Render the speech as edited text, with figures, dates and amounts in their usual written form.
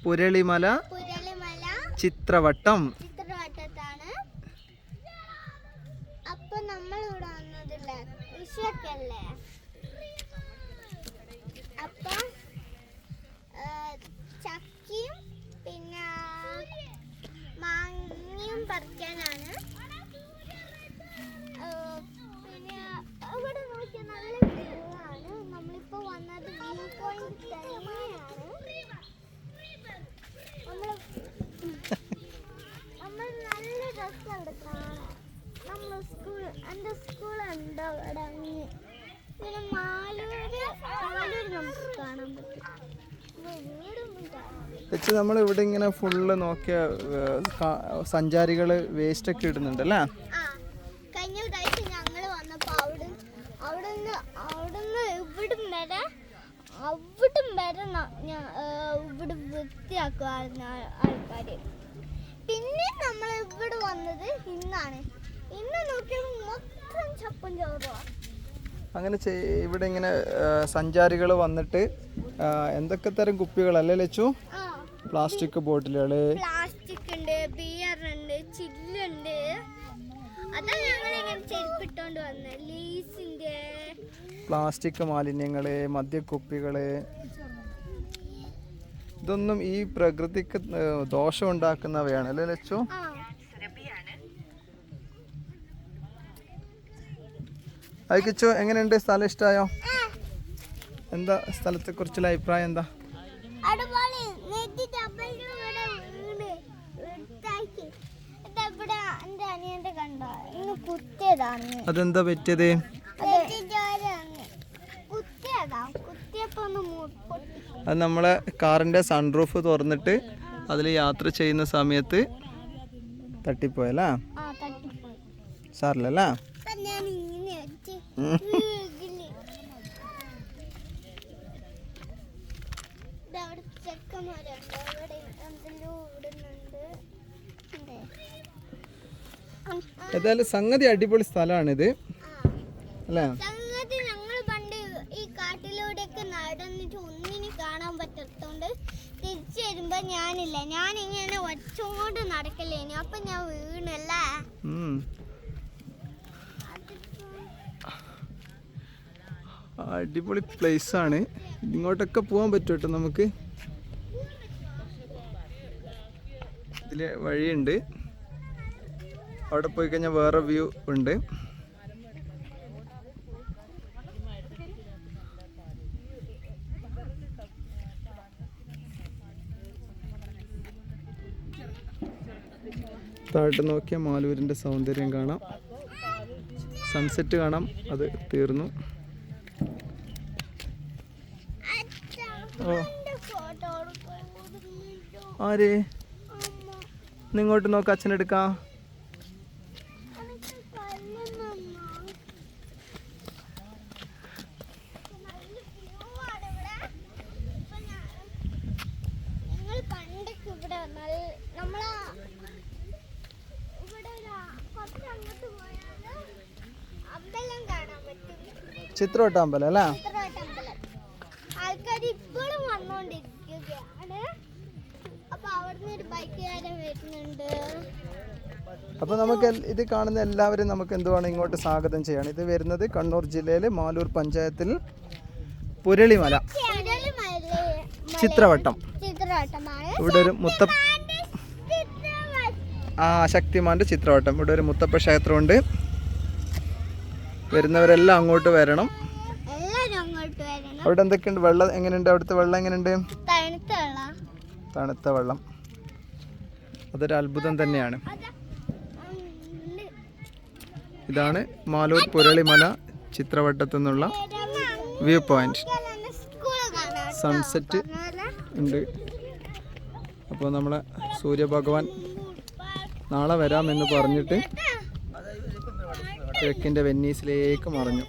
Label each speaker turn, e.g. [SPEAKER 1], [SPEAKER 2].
[SPEAKER 1] പുരളിമല ചിത്രവട്ടം.
[SPEAKER 2] ചിത്രവട്ടത്താണ്. അപ്പൊ നമ്മൾ ഇവിടെ വന്നതല്ലേ വിഷുവൊക്കെയല്ലേ, അപ്പൊ ചക്കയും പിന്നെ മാങ്ങയും പറിക്കാനാണ്. പിന്നെ ഇവിടെ നോക്കിയാൽ നല്ല വ്യൂ ആണ്. നമ്മളിപ്പോ വന്നത് വ്യൂ പോയിന്റ് തന്നെയാണ്. നമ്മൾ നല്ല രസമുണ്ട് കാണാൻ. നമ്മൾ എൻ്റെ സ്കൂളുണ്ട് അവിടെ. പിന്നെ മാലൂര് നമുക്ക് കാണാൻ പറ്റും.
[SPEAKER 1] വെച്ച് നമ്മൾ ഇവിടെ ഇങ്ങനെ ഫുള്ള് നോക്കിയ സഞ്ചാരികൾ വേസ്റ്റ് ഒക്കെ ഇടുന്നുണ്ട് അല്ലേ?
[SPEAKER 2] കഴിഞ്ഞ പ്രാവശ്യം ഞങ്ങൾ വന്നപ്പോൾ അവിടുന്ന് ഇവിടം വരെ ഇവിടെ വൃത്തിയാക്കുമായിരുന്നു ആൾക്കാർ. പിന്നെ നമ്മൾ ഇവിടെ വന്നത് ഇന്നാണ്. ഇന്ന് നോക്കിയാൽ മൊത്തം ചപ്പും ചോറുമാണ്.
[SPEAKER 1] അങ്ങനെ ഇവിടെ ഇങ്ങനെ സഞ്ചാരികൾ വന്നിട്ട് എന്തൊക്കെ തരം കുപ്പികളല്ലേ ലച്ചു? പ്ലാസ്റ്റിക് ബോട്ടിലുകള്,
[SPEAKER 2] പ്ലാസ്റ്റിക് ഉണ്ട്, ബിയർ ഉണ്ട്, ചില്ലുണ്ട്. അതാണ് ഞങ്ങൾ ഇങ്ങനെ ചെരുപ്പിട്ടോണ്ട് വന്നത്. ലീസിന്റെ
[SPEAKER 1] പ്ലാസ്റ്റിക് മാലിന്യങ്ങള്, മദ്യക്കുപ്പികള്, ഇതൊന്നും ഈ പ്രകൃതിക്ക് ദോഷം ഉണ്ടാക്കുന്നവയാണ് അല്ലേ ലച്ചു? അയക്കിച്ചു, എങ്ങനെയുണ്ട്? സ്ഥലം ഇഷ്ടമായോ? എന്താ സ്ഥലത്തെ കുറിച്ചുള്ള അഭിപ്രായം എന്താ? അതെന്താ പറ്റിയത്? അത് നമ്മളെ കാറിന്റെ സൺറൂഫ് തുറന്നിട്ട് അതിൽ യാത്ര ചെയ്യുന്ന സമയത്ത് തട്ടിപ്പോയല്ലേ? സാറില്ലല്ലേ? ഏതായാലും സംഗതി അടിപൊളി സ്ഥലമാണിത് അല്ലേ?
[SPEAKER 2] ഞങ്ങൾ പണ്ട് ഈ കാട്ടിലൂടെയൊക്കെ നടന്നിട്ട് ഒന്നിനും കാണാൻ പറ്റാത്തോണ്ട് തിരിച്ചു വരുമ്പോ ഞാനിങ്ങനെ ഒച്ചോണ്ട് നടക്കല്ലേനു. അപ്പൊ ഞാൻ വീണല്ലേ.
[SPEAKER 1] അടിപൊളി പ്ലേസ് ആണ്. ഇങ്ങോട്ടൊക്കെ പോകാൻ പറ്റും കേട്ടോ നമുക്ക്. ഇതില് വഴിയുണ്ട്. അവിടെ പോയി കഴിഞ്ഞാൽ വേറെ വ്യൂ ഉണ്ട്. താഴോട്ട് നോക്കിയാൽ മാലൂരിൻ്റെ സൗന്ദര്യം കാണാം. സൺസെറ്റ് കാണാം. അത് തീർന്നു. ഓ ആര്? ഇങ്ങോട്ട് നോക്കാം, അച്ഛനെടുക്കാം. ചിത്രവട്ട അമ്പലം അല്ലേ?
[SPEAKER 2] ആൾക്കാർ ഇപ്പോഴും വന്നോണ്ടിരിക്കുകയാണ്. അപ്പൊ അവിടുന്ന് ഒരു ബൈക്കുകാരൻ വരുന്നുണ്ട്.
[SPEAKER 1] അപ്പൊ നമുക്ക് ഇത് കാണുന്ന എല്ലാവരും നമുക്ക് എന്തുവാണ് ഇങ്ങോട്ട് സ്വാഗതം ചെയ്യണം. ഇത് വരുന്നത് കണ്ണൂർ ജില്ലയിലെ മാലൂർ പഞ്ചായത്തിൽ പുരളിമല ചിത്രവട്ടം. ഇവിടെ ഒരു ശക്തിമാന്റെ ചിത്രവട്ടം. ഇവിടെ ഒരു മുത്തപ്പ ക്ഷേത്രമുണ്ട്. വരുന്നവരെല്ലാം അങ്ങോട്ട് വരണം. അവിടെ എന്തൊക്കെയുണ്ട്? വെള്ളം എങ്ങനെയുണ്ട്? അവിടുത്തെ വെള്ളം എങ്ങനെയുണ്ട്? തണുത്ത വെള്ളം. അതൊരു അത്ഭുതം തന്നെയാണ്. ഇതാണ് മാലൂർ പുരളിമല ചിത്രവട്ടത്തു നിന്നുള്ള വ്യൂ പോയിന്റ്. സൺസെറ്റ് ഉണ്ട്. അപ്പോൾ നമ്മളെ സൂര്യഭഗവാൻ നാളെ വരാമെന്ന് പറഞ്ഞിട്ട് കിഴക്കിൻ്റെ വെന്നീസിലേക്ക് മറഞ്ഞു.